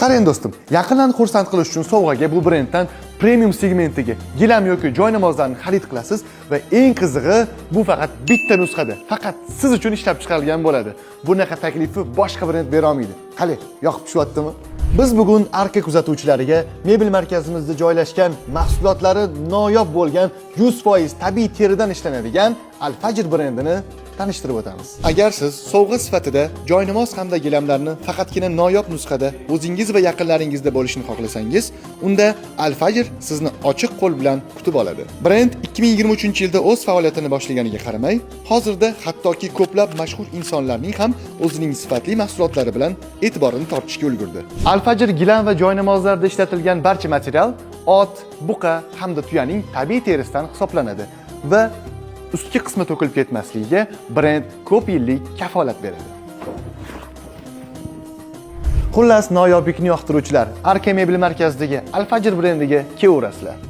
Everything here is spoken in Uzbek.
Qarang do'stim, yaqinlarni xursand qilish uchun sovg'aga bu brenddan premium segmentiga gilam yoki joynamozlarni xarid qilasiz va eng qizig'i bu faqat bitta nusxada, faqat siz uchun ishlab chiqarilgan bo'ladi. Bunaqa taklifni boshqa brend bera olmaydi. Qani, yoqib tushyaptimi? Biz bugun Arka kuzatuvchilariga mebel markazimizda joylashgan mahsulotlari noyob bo'lgan 100% tabiiy teridan ishlanadigan Al-Fajr brendini tanishtirib o'tamiz. Agar siz sovg'a sifatida joynamoz hamda gilamlarni faqatgina noyob nusxada o'zingiz va yaqinlaringizda bo'lishini xohlasangiz, unda Al-Fajr sizni ochiq qo'l bilan kutib oladi. Brend 2023-yilda o'z faoliyatini boshlaganiga qaramay, hozirda hattoki ko'plab mashhur insonlarning ham o'zining sifatli mahsulotlari bilan e'tiborini tortishga ulgurdi. Al-Fajr gilam va joynamozlarda ishlatilgan barcha material ot, buqa hamda tuyaning tabiiy terisidan hisoblanadi va ustki qismi to'kilib ketmasligiga brend ko'p yillik kafolat beradi. Xullas, noyoblikni yoqtiruvchilar Arka mebel markazidagi Al-Fajr brendiga kelaverasizlar.